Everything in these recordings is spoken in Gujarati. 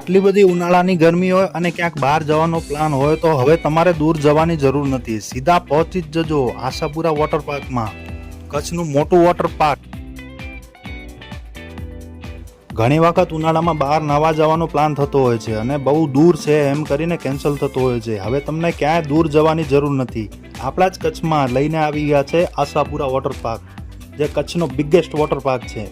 આટલી બધી ઉનાળાની ગરમી હોય અને ક્યાંક બહાર જવાનો પ્લાન હોય તો હવે તમારે દૂર જવાની જરૂર નથી, સીધા પહોંચી જ જજો આશાપુરા વોટર પાર્કમાં, કચ્છનું મોટું વોટર પાર્ક. ઘણી વખત ઉનાળામાં બહાર નાવા જવાનો પ્લાન થતો હોય છે અને બહુ દૂર છે એમ કરીને કેન્સલ થતો હોય છે. હવે તમને ક્યાંય દૂર જવાની જરૂર નથી, આપણા જ કચ્છમાં લઈને આવી ગયા છે આશાપુરા વોટર પાર્ક, જે કચ્છનો બિગેસ્ટ વોટર પાર્ક છે.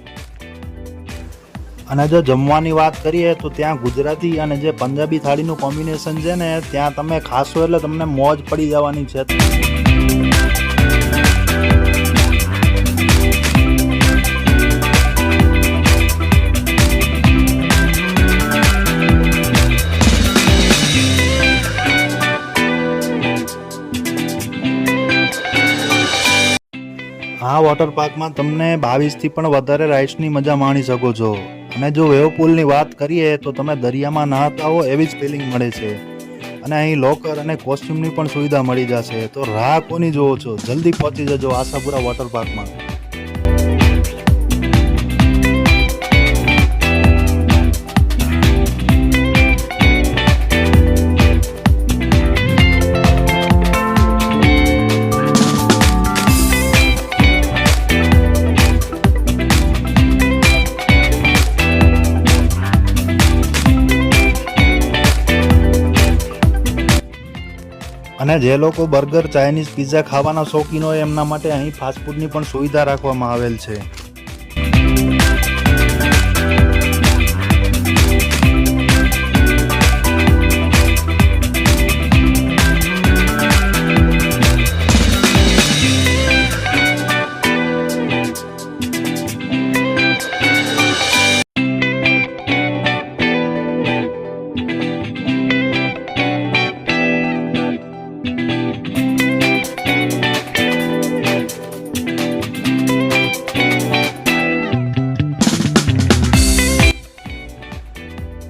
અને જો જમવાની વાત કરીએ તો ત્યાં ગુજરાતી અને જે પંજાબી થાળીનું કોમ્બિનેશન છે ને, ત્યાં તમે ખાશો એટલે તમને મોજ પડી જવાની છે. આ વોટર પાર્કમાં તમને 22થી પણ વધારે રાઇડ્સની મજા માણી શકો છો. અને જો વેવ પુલની વાત કરીએ તો તમે દરિયામાં નહાતા હો એવી જ ફિલિંગ મળે છે. અને અહીં લોકર અને કોસ્ટ્યુમની પણ સુવિધા મળી જશે. તો રાહ કોની જોવો છો, જલ્દી પહોંચી જજો આશાપુરા વોટર પાર્કમાં. અને જે લોકો બર્ગર, ચાઇનીઝ, પિઝા ખાવાના શોખીન હોય એમના માટે અહીં ફાસ્ટફૂડની પણ સુવિધા રાખવામાં આવેલ છે.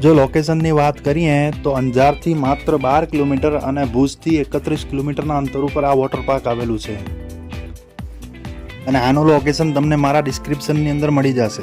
જો લોકેશનની વાત કરીએ તો અંજારથી માત્ર 12 કિલોમીટર અને ભુજથી 31 કિલોમીટરના અંતર ઉપર આ વોટર પાર્ક આવેલું છે. અને આનું લોકેશન તમને મારા ડિસ્ક્રિપ્શનની અંદર મળી જશે.